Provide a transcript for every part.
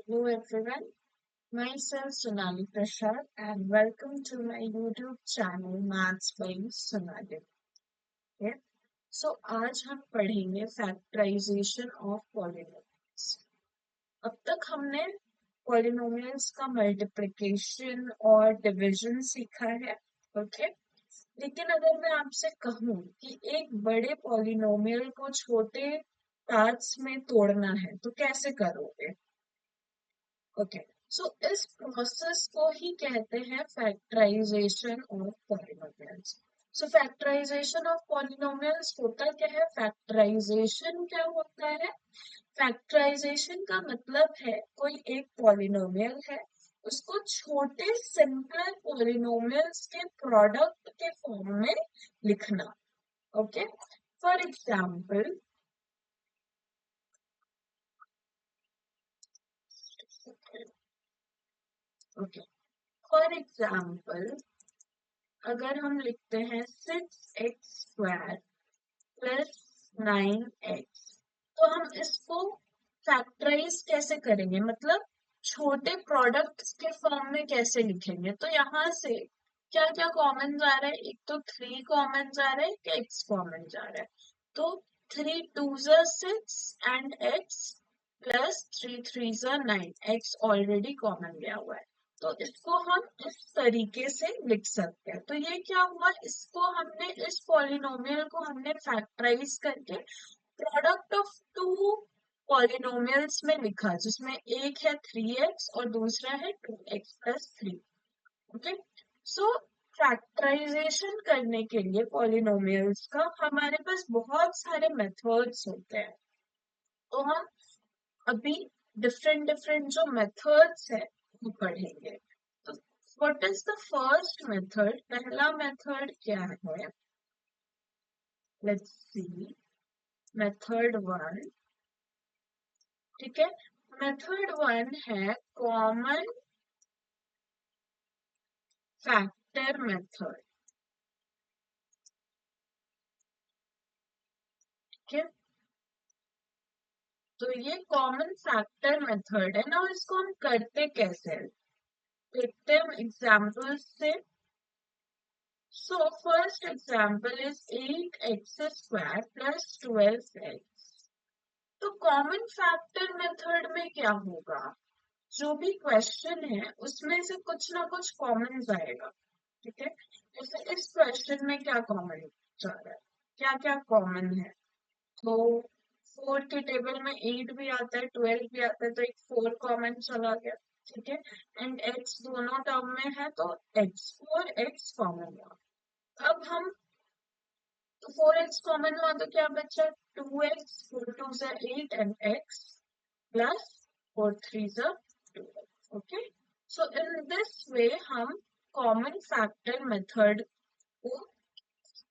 Hello everyone, myself Sonali Prasad and welcome to my YouTube channel Maths by Sonali. Okay? So आज हम पढ़ेंगे factorisation of polynomials. अब तक हमने polynomials का मल्टीप्लिकेशन और डिवीजन सीखा है, ओके? लेकिन अगर मैं आपसे कहूँ कि एक बड़े पॉलिनोमियल को छोटे पार्ट्स में तोड़ना है तो कैसे करोगे? ओके, सो इस प्रोसेस को ही कहते हैं factorisation of polynomials. So factorisation of polynomials होता क्या है? फैक्टराइजेशन क्या होता है? फैक्टराइजेशन का मतलब है कोई एक पॉलिनोमियल है, उसको छोटे सिंपल पॉलिनोमियल्स के प्रोडक्ट के फॉर्म में लिखना। Okay, for example okay for example अगर हम लिखते हैं 6x² प्लस 9x, तो हम इसको फैक्टराइज कैसे करेंगे? मतलब छोटे प्रोडक्ट्स के फॉर्म में कैसे लिखेंगे? तो यहाँ से क्या क्या कॉमन जा रहा है? एक तो 3 कॉमन जा रहा है, एक x कॉमन जा रहा है। तो 3 2s are 6 and x plus 3 3s are 9, x already common गया हुआ है। तो इसको हम इस तरीके से लिख सकते हैं। तो ये क्या हुआ? इसको हमने इस पॉलिनोमियल को हमने फैक्टराइज करके प्रोडक्ट ऑफ टू पॉलिनोमियल्स में लिखा, जिसमें एक है 3x और दूसरा है 2x प्लस 3। ओके, सो फैक्टराइजेशन करने के लिए पॉलिनोमियल्स का हमारे पास बहुत सारे मेथड्स होते हैं। तो हम अभी डिफरेंट डिफरेंट जो मेथड्स है वो पढ़ेंगे। तो what is the first method? पहला मेथड क्या है? Let's see, method 1। ठीक है, मेथड 1 है कॉमन फैक्टर मेथड। ठीक है, तो ये कॉमन फैक्टर मेथड है ना। इसको हम करते कैसे हैं? देखते हैं एग्जाम्पल्स से। So first example is 8x² plus 12x। तो कॉमन फैक्टर मेथड में क्या होगा? जो भी क्वेश्चन है उसमें से कुछ ना कुछ कॉमन जाएगा। ठीक है, जैसे इस क्वेश्चन में क्या कॉमन जा रहा है? क्या क्या कॉमन है? तो 4 के टेबल में 8 भी आता है, 12 भी आता है, तो एक 4 कॉमन चला गया। ठीक है, एंड x दोनों टर्म में है तो x 4x कॉमन हुआ। अब हम 4x कॉमन हुआ तो क्या बचा? 2x, 4 2s are 8 and x plus 4 3s are 12। Okay, so in this way हम कॉमन फैक्टर मेथड को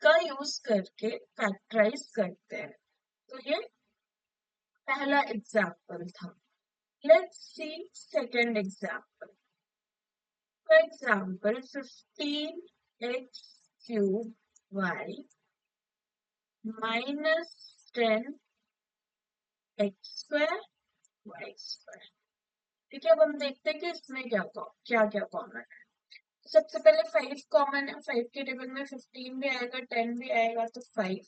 का यूज करके फैक्टराइज करते हैं। तो ये पहला एग्जाम्पल था। Let's see second example. For example 15x³ minus 10x² y²। ठीक है, अब हम देखते हैं कि इसमें क्या क्या क्या कॉमन है। सबसे पहले 5 कॉमन है, 5 के टेबल में 15 भी आएगा, 10 भी आएगा, तो 5।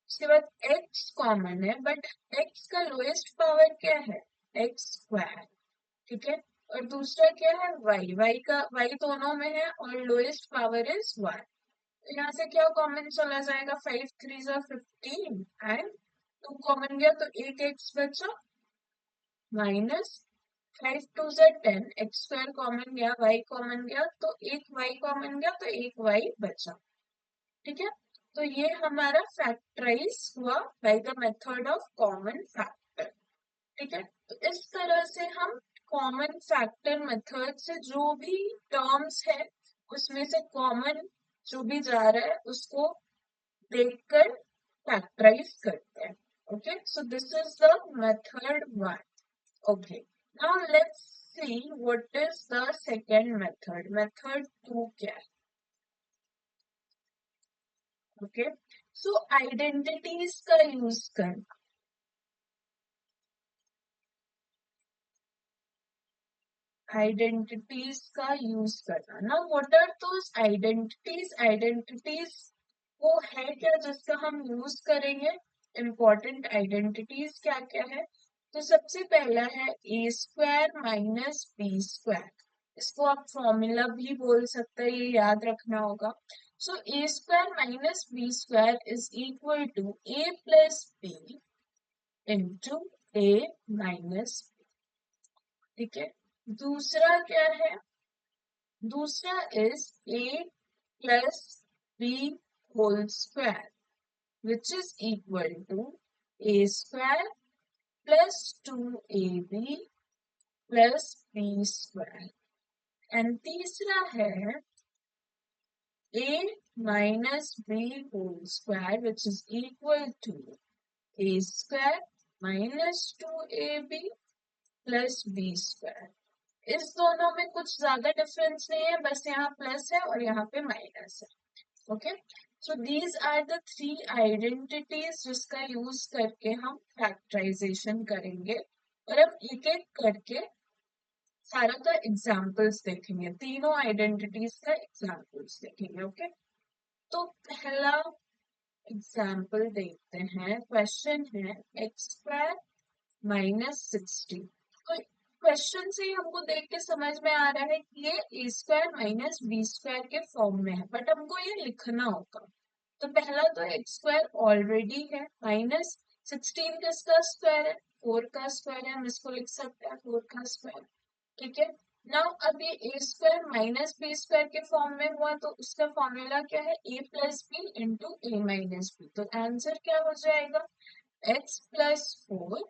उसके बाद x कॉमन है, बट x का लोएस्ट पावर क्या है? x²। ठीक है, और दूसरा क्या है? y दोनों में है और लोएस्ट पावर इज 1। यहाँ से क्या कॉमन चला जाएगा? 5 3s are 15 एंड 2 कॉमन गया तो एक x बचा, minus 5 2s are 10, x² common गया, y कॉमन गया तो एक y कॉमन गया तो एक y बचा। ठीक है, तो ये हमारा फैक्टराइज हुआ by the method of common factor. ठीक है, तो इस तरह से हम कॉमन फैक्टर मेथड से जो भी टर्म्स है उसमें से कॉमन जो भी जा रहा है उसको देखकर फैक्टराइज करते हैं। Okay, so this is the method 1। Okay, now let's see what is the second method. Method 2 क्या है? ओके, सो आइडेंटिटीज का यूज करना। आइडेंटिटीज का यूज करना ना। What are those identities? Identities वो है क्या जिसका हम यूज करेंगे? इम्पोर्टेंट आइडेंटिटीज क्या क्या है? तो सबसे पहला है ए स्क्वायर माइनस बी स्क्वायर। इसको आप फॉर्मूला भी बोल सकते हैं, ये याद रखना होगा। So a square minus b square is equal to a plus b into a minus. ठीक है। दूसरा क्या है? दूसरा is a plus B whole square which is equal to a square plus 2ab plus b square. And तीसरा है a minus b whole square which is equal to a square minus 2ab plus b square. इस दोनों में कुछ ज्यादा difference नहीं है, बस यहाँ प्लस है और यहाँ पे माइनस है। Okay, so these are the three identities जिसका यूज करके हम फैक्टराइजेशन करेंगे। और अब एक एक करके सारा का एग्जाम्पल्स देखेंगे, तीनों आइडेंटिटीज का एग्जाम्पल्स देखेंगे। ओके, तो पहला एग्जाम्पल देखते हैं। क्वेश्चन है एक्स स्क्वायर माइनस 60। तो क्वेश्चन से ही हमको देख के समझ में आ रहा है कि ये ए स्क्वायर माइनस बी स्क्वायर के फॉर्म में है, बट हमको ये लिखना होगा। तो पहला तो एक्स स्क्वायर ऑलरेडी है, माइनस 16 किसका स्क्वायर है? 4 का स्क्वायर है, हम इसको लिख सकते हैं 4 का स्क्वायर। ठीक है। नाउ अब ये ए स्क्वायर माइनस बी स्क्वायर के फॉर्म में हुआ, तो उसका फॉर्मूला क्या है? ए plus b into a minus B. तो आंसर क्या हो जाएगा? X plus 4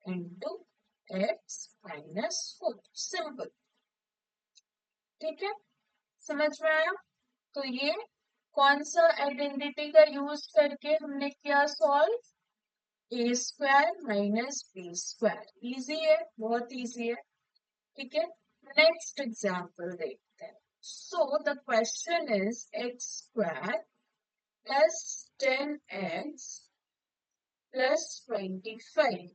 into x minus 4। Simple. ठीक है, समझ में आया? तो ये कौन सा आइडेंटिटी का यूज करके हमने किया solve? A square minus b square. Easy है, बहुत इजी है। ठीक है, नेक्स्ट एग्जाम्पल देखते हैं। So the question is x square plus 10x plus 25।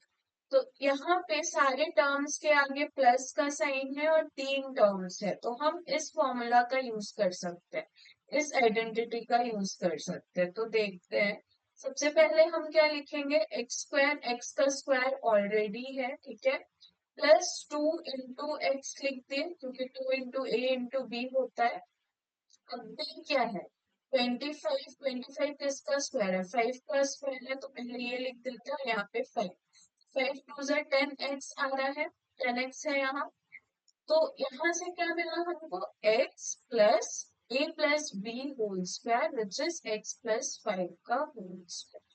तो यहाँ पे सारे टर्म्स के आगे प्लस का साइन है और 3 टर्म्स है, तो हम इस फॉर्मूला का यूज कर सकते हैं, इस आइडेंटिटी का यूज कर सकते हैं। तो देखते हैं, सबसे पहले हम क्या लिखेंगे? एक्स स्क्वायर, एक्स का स्क्वायर ऑलरेडी है, ठीक है, प्लस 2 इंटू एक्स लिख दिए क्योंकि 2 इंटू ए इंटू बी होता है। अब बी क्या है? 25। 25 किसका स्क्वायर है? 5 का स्क्वायर है, तो पहले ये लिख देते हैं, यहाँ पे 5। 5 टू ज़ा 10x आ रहा है, 10x है यहाँ। तो यहाँ से क्या मिला हमको? x plus a plus B whole square which is x plus 5 का होल स्क्वायर।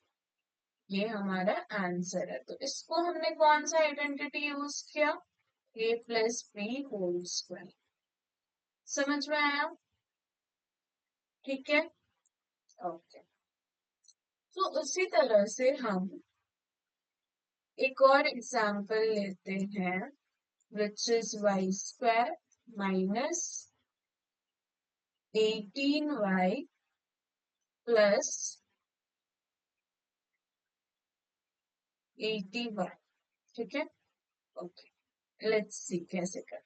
ये हमारा आंसर है। तो इसको हमने कौन सा आइडेंटिटी यूज किया? a plus B whole square. समझ में आया? ठीक है, ओके। तो उसी तरह से हम एक और एग्जाम्पल लेते हैं which is Y square minus 18y plus 80y। ठीक है, ओके, लेट्स सी कैसे कर।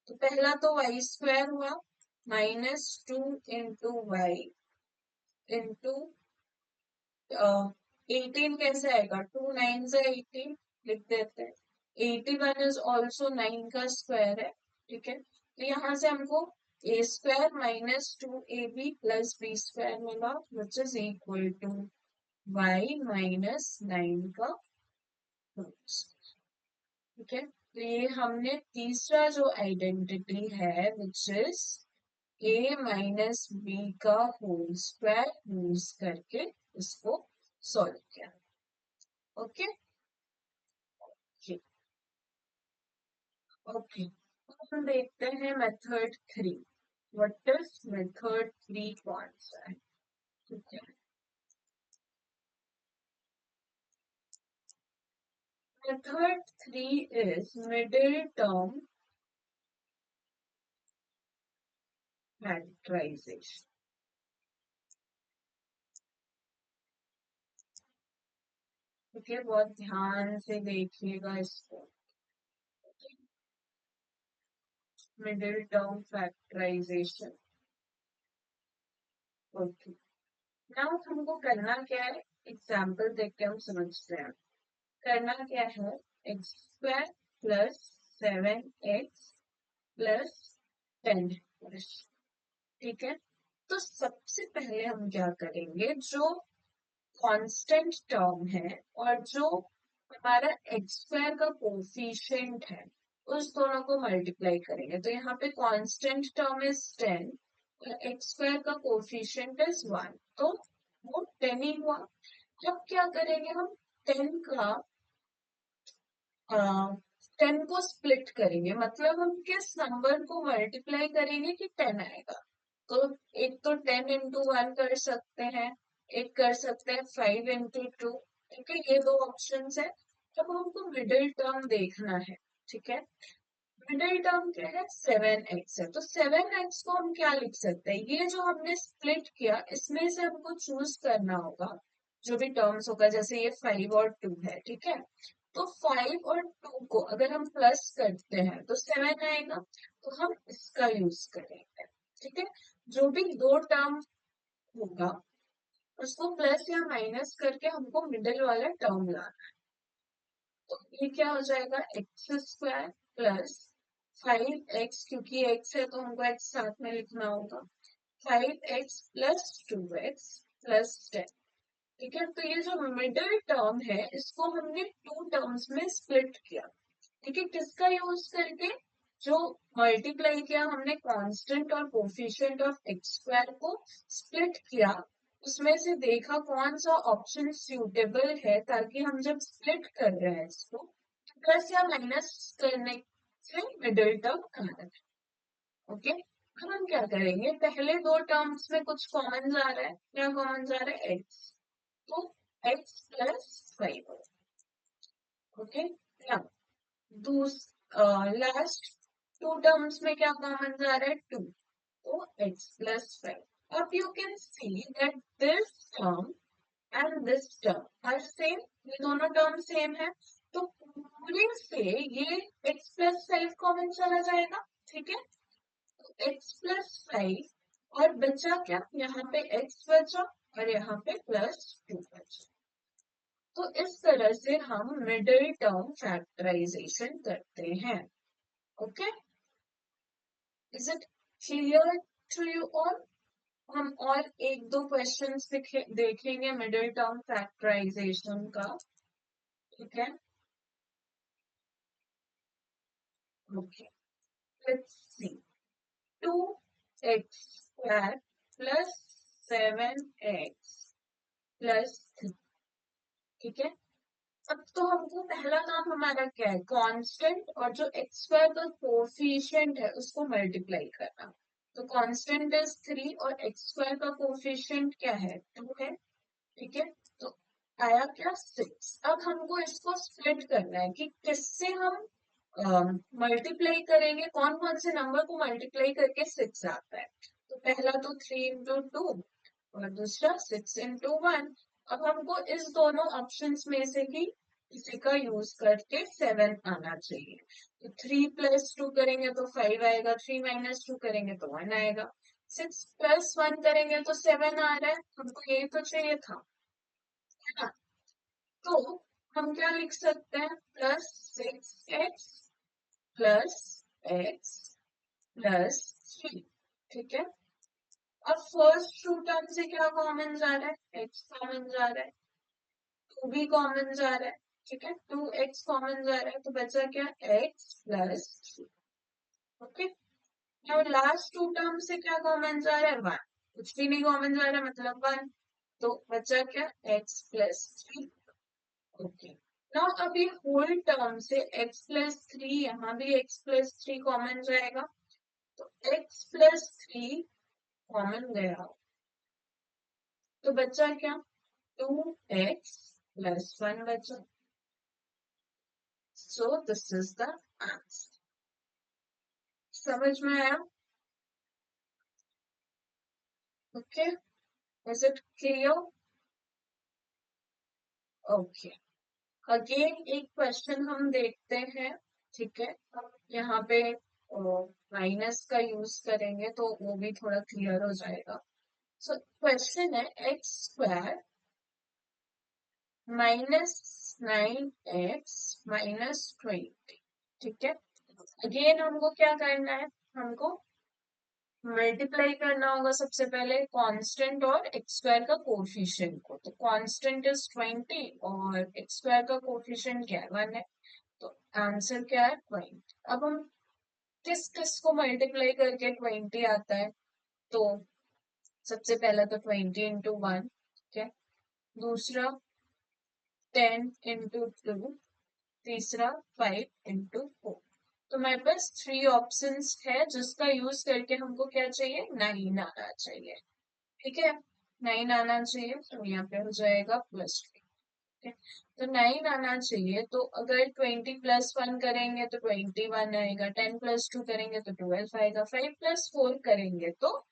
तो पहला तो वाई स्क्वायर हुआ माइनस 2 इंटू वाई इंटू 18 कैसे आएगा? 2 9 से 18 लिख देते हैं। 81 इज ऑल्सो 9 का स्क्वायर है। ठीक है, तो यहाँ से हमको a square minus 2ab plus b square मिला which is equal to y minus 9 का होल स्क्वायर। ठीक है, तो ये हमने तीसरा जो आइडेंटिटी है which is A minus B का होल स्क्वायर यूज करके इसको सॉल्व किया। ओके, ओके, हम देखते हैं मेथड 3। What is method 3? कौन सा है? ठीक है, method 3 is middle term factorisation. ठीक है, बहुत ध्यान से देखिएगा इसको। Middle term factorisation. Okay, now हमको करना क्या है, एग्जाम्पल देख के हम समझते हैं। करना क्या है, x square plus 7x plus 10, ठीक है। तो सबसे पहले हम क्या करेंगे, जो कांस्टेंट टर्म है और जो हमारा एक्स स्क्वायर का कोफिशिएंट है, उस दोनों को मल्टीप्लाई करेंगे। तो यहाँ पे कांस्टेंट टर्म इज 10 और एक्स स्क्वायर का कोफिशिएंट इज 1, तो वो 10 ही हुआ। अब क्या करेंगे हम, 10 का 10 को स्प्लिट करेंगे, मतलब हम किस नंबर को मल्टीप्लाई करेंगे कि 10 आएगा। तो एक तो 10 इंटू 1 कर सकते हैं, एक कर सकते हैं 5 इंटू 2, ठीक है, ये दो ऑप्शन है। अब हमको मिडिल टर्म देखना है, ठीक है। मिडिल टर्म क्या है, 7x है, तो 7x को हम क्या लिख सकते हैं, ये जो हमने स्प्लिट किया इसमें से हमको चूज करना होगा जो भी टर्म्स होगा, जैसे ये 5 और 2 है, ठीक है। तो 5 और 2 को अगर हम प्लस करते हैं तो 7 आएगा, तो हम इसका यूज करेंगे, ठीक है। जो भी दो टर्म होगा उसको प्लस या माइनस करके हमको मिडिल वाला टर्म लाना। तो ये क्या हो जाएगा, एक्स स्क्वायर प्लस 5x, क्योंकि x है तो हमको x साथ में लिखना होगा, 5x प्लस 2x प्लस 10, ठीक है। तो ये जो मिडिल टर्म है इसको हमने टू टर्म्स में स्प्लिट किया, ठीक है, किसका यूज करके, जो मल्टीप्लाई किया हमने कांस्टेंट और कोफिशिएंट ऑफ एक्स स्क्वायर को स्प्लिट किया, उसमें से देखा कौन सा ऑप्शन सूटेबल है, ताकि हम जब स्प्लिट कर रहे हैं इसको प्लस या माइनस करने से मिडिल टर्म आ रहा है। ओके, अब हम क्या करेंगे, पहले दो टर्म्स में कुछ कॉमन जा रहा है, क्या कॉमन जा रहा है, एक्स, तो एक्स प्लस 5, ओके। दूस लास्ट टू टर्म्स में क्या कॉमन जा रहा है, 2, तो x प्लस 5। अब you can see that this term and this term are same, ये दोनों टर्म सेम है, तो पूरे से ये x प्लस 5 कॉमन चला जाएगा, ठीक है। तो x प्लस 5 और बचा क्या, यहाँ पे x बचा और यहाँ पे प्लस 2 बचा। तो इस तरह से हम मिडिल टर्म फैक्टराइजेशन करते हैं। Okay, is it clear to you all. हम और एक दो क्वेश्चंस देखेंगे मिडिल टर्म फैक्टराइजेशन का, ठीक है। Okay, let's see, 2x square plus 7x plus 3, ठीक है। अब तो हमको पहला काम हमारा क्या है, कांस्टेंट और जो एक्स स्क्वायर का कोफिशिएंट है उसको मल्टीप्लाई करना। तो कांस्टेंट इज 3 और एक्स स्क्वायर का कोफिशिएंट क्या है, 2 है, ठीक है। तो आया क्या, 6। अब हमको इसको स्प्लिट करना है कि किससे हम मल्टीप्लाई करेंगे, कौन कौन से नंबर को मल्टीप्लाई करके 6 आता है। तो पहला तो 3 इंटू 2 और दूसरा 6 इंटू 1। अब हमको इस दोनों ऑप्शंस में से ही किसी का यूज करके 7 आना चाहिए। तो 3 प्लस 2 करेंगे तो 5 आएगा, 3 माइनस 2 करेंगे तो 1 आएगा, 6 प्लस 1 करेंगे तो 7 आ रहा है, हमको यही तो चाहिए था, है ना। तो हम क्या लिख सकते हैं, plus 6x plus x plus 3, ठीक है। अब फर्स्ट टू टर्म से क्या कॉमन जा रहा है, x कॉमन जा रहा है, 2 भी कॉमन जा रहा है, ठीक है, 2x कॉमन जा रहा है, तो बचा क्या, x प्लस 3, ओके। और लास्ट टू टर्म से क्या कॉमन जा रहा है, 1, कुछ भी नहीं कॉमन जा रहा है, मतलब 1, तो बचा क्या, x प्लस 3, ओके। नाउ अभी होल टर्म से x प्लस 3, यहाँ भी x प्लस 3 कॉमन जाएगा, तो x प्लस 3 कॉमन गया, तो बचा क्या, 2x प्लस 1 बचा। सो दिस इज द आंसर। समझ में आया, okay, is it clear. Okay, again एक क्वेश्चन हम देखते हैं, ठीक है। अब यहाँ पे माइनस का यूज करेंगे तो वो भी थोड़ा क्लियर हो जाएगा। सो क्वेश्चन है एक्स स्क्वायर -9x - 20। ठीक है, अगेन हमको क्या करना है, हमको मल्टीप्लाई करना होगा सबसे पहले कांस्टेंट और एक्स स्क्वायर का कोफिशिएंट को। तो कांस्टेंट इज 20 और एक्स स्क्वायर का कोफिशिएंट क्या है, 1 है। तो आंसर क्या है, 20। अब हम किस किस को मल्टीप्लाई करके 20 आता है, तो सबसे पहला तो 20 × 1, ठीक है, दूसरा 10 × 2, तीसरा 5 × 4। तो हमारे पास 3 ऑप्शंस है जिसका यूज करके हमको क्या चाहिए, 9 आना चाहिए। ठीक है, 9 आना चाहिए, तो यहाँ पे हो जाएगा +3। ठीक है, तो 9 आना चाहिए, तो अगर 20 + 1 करेंगे तो 21 आएगा, 10 + 2 करेंगे तो 12 आएगा, 5 + 4 करेंगे तो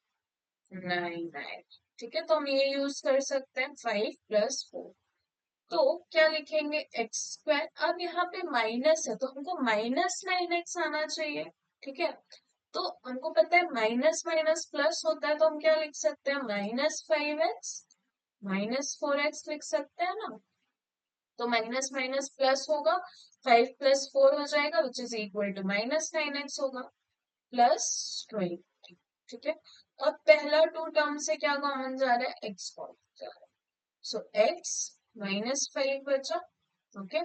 9 आएगा। ठीक है, तो हम ये यूज कर सकते हैं 5 + 4। तो क्या लिखेंगे, एक्स स्क्वायर। अब यहाँ पे माइनस है तो हमको -9x आना चाहिए। ठीक है, तो हमको पता है माइनस माइनस प्लस होता है, तो हम क्या लिख सकते हैं, -5x -4x लिख सकते हैं ना। तो माइनस माइनस प्लस होगा, 5 + 4 हो जाएगा विच इज इक्वल टू -9x होगा +20। ठीक है, अब पहला 2 टर्म से क्या कॉमन जा रहा है, x कॉमन जा रहा है। सो x -5 बचा। ओके,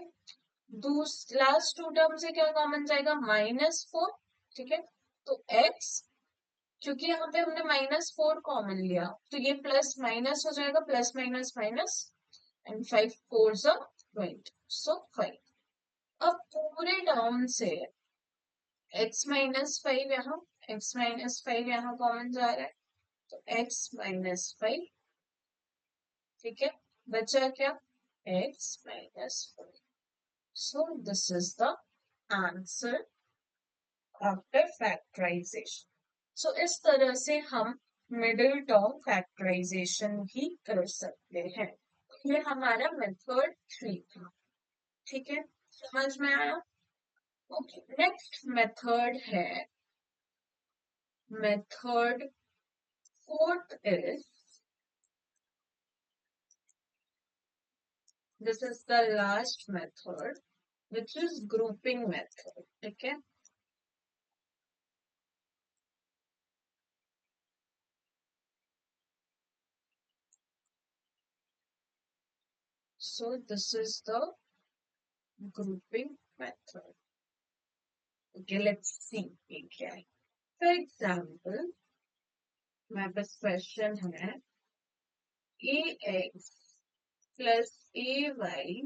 लास्ट 2 टर्म से क्या कॉमन जाएगा, -4। ठीक है, तो x, क्योंकि यहाँ पे हमने -4 कॉमन लिया तो ये प्लस माइनस हो जाएगा, प्लस माइनस माइनस, एंड 5 4 20, सो 5। अब पूरे टर्म से x-5 यहाँ, x-5 यहाँ कॉमन जा रहा है, तो x-5। ठीक है, बचा क्या, x-5। So this is the answer after factorisation. सो इस तरह से हम मिडिल टर्म फैक्टराइजेशन भी कर सकते हैं। ये हमारा मेथड 3 था। ठीक है, समझ में आया। ओके, नेक्स्ट मेथड है method 4th is, this is the last method which is grouping method. ठीक है, so this is the grouping method. Okay, let's see ये क्या है। For example, मेरे पास क्वेश्चन है ax plus ay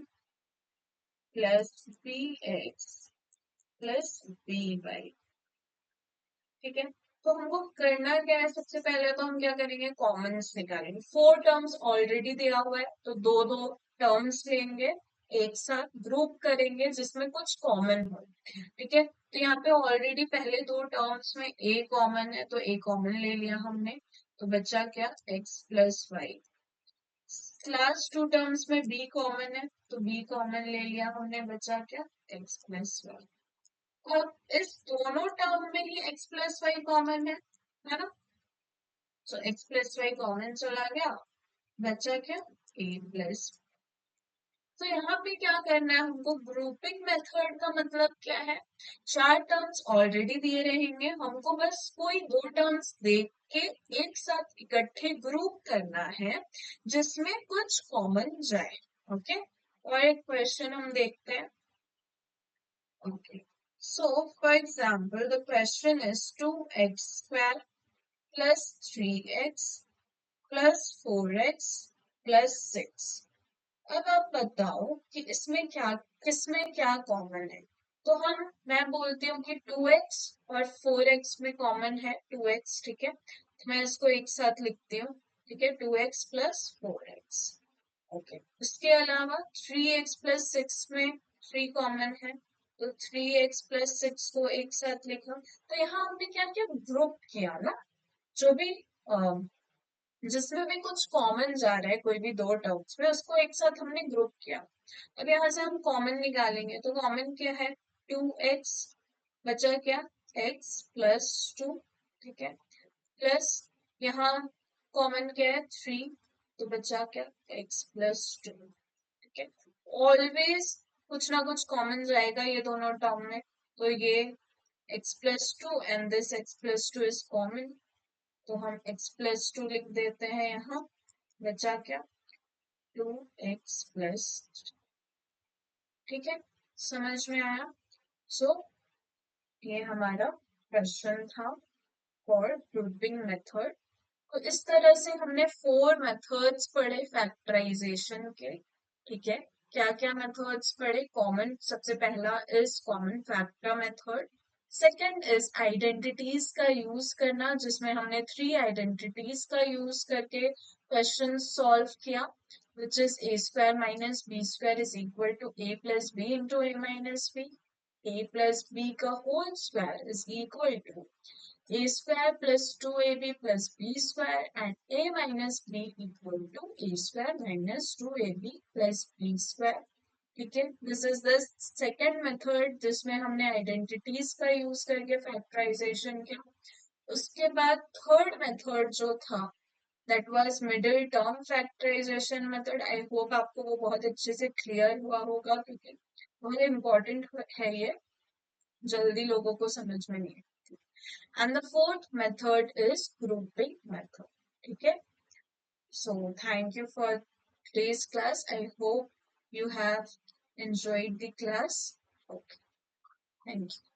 plus bx plus by। ठीक है, तो हमको करना क्या है, सबसे पहले तो हम क्या करेंगे, कॉमन्स निकालेंगे। 4 टर्म्स ऑलरेडी दिया हुआ है तो दो दो टर्म्स लेंगे, एक साथ ग्रुप करेंगे जिसमें कुछ कॉमन हो। ठीक है, तो यहाँ पे ऑलरेडी पहले 2 टर्म्स में a कॉमन है तो a कॉमन ले लिया हमने, तो बचा क्या, x + y। लास्ट 2 टर्म्स में b कॉमन है तो b कॉमन ले लिया हमने, बचा क्या, x + y। अब इस दोनों टर्म में ही x + y कॉमन है ना, तो x + y कॉमन चला गया, बचा क्या, a + तो यहाँ पे क्या करना है हमको, ग्रुपिंग मेथड का मतलब क्या है, 4 टर्म्स ऑलरेडी दिए रहेंगे, हमको बस कोई 2 टर्म्स देख के एक साथ इकट्ठे ग्रुप करना है जिसमें कुछ कॉमन जाए। ओके, और एक क्वेश्चन हम देखते हैं। Okay, so for example the question is 2x square plus 3x plus 4x plus 6। अब आप बताओ कि इसमें क्या, किसमें क्या कॉमन है। तो मैं बोलती हूँ कि 2x और 4x में कॉमन है 2x। ठीक है, तो मैं इसको एक साथ लिखती हूँ। ठीक है, 2x plus 4x। ओके, उसके अलावा 3x + 6 में 3 कॉमन है तो 3x + 6 को एक साथ लिखा। तो यहाँ हमने क्या किया, ग्रुप किया ना, जो भी जिसमें भी कुछ कॉमन जा रहा है कोई भी 2 टर्म्स में, उसको एक साथ हमने ग्रुप किया। अब यहाँ से हम कॉमन निकालेंगे तो कॉमन क्या है, 2x, बचा क्या, एक्स प्लस टू, ठीक है, प्लस यहाँ कॉमन क्या है 3, तो बचा क्या एक्स प्लस टू, ठीक है। ऑलवेज कुछ ना कुछ कॉमन जाएगा ये दोनों टर्म में, तो ये x plus two and this x plus two is common, तो हम x प्लस टू लिख देते हैं यहाँ, बचा क्या 2x प्लस, ठीक है, समझ में आया। सो ये हमारा क्वेश्चन था फॉर ग्रुपिंग मेथड। तो इस तरह से हमने 4 मेथड्स पढ़े फैक्टराइजेशन के, ठीक है। क्या क्या मेथड्स पढ़े, कॉमन, सबसे पहला is common factor method, second is identities का यूज करना, जिसमें हमने 3 आइडेंटिटीज का यूज करके क्वेश्चन सॉल्व किया, which is a square minus b square is equal to a plus b into a minus b, a plus b का whole square is equal to a square plus 2ab plus b square and a minus b equal to a square minus 2ab plus b square, ठीक है। This is the second method जिसमें हमने identities का use करके factorisation किया। उसके बाद third method जो था that was middle term factorisation method. I hope आपको वो बहुत अच्छे से क्लियर हुआ होगा, क्योंकि बहुत इंपॉर्टेंट है ये, जल्दी लोगों को समझ में नहीं है। And the fourth method is grouping method. Okay. So thank you for today's class. I hope you have enjoyed the class. Okay. Thank you.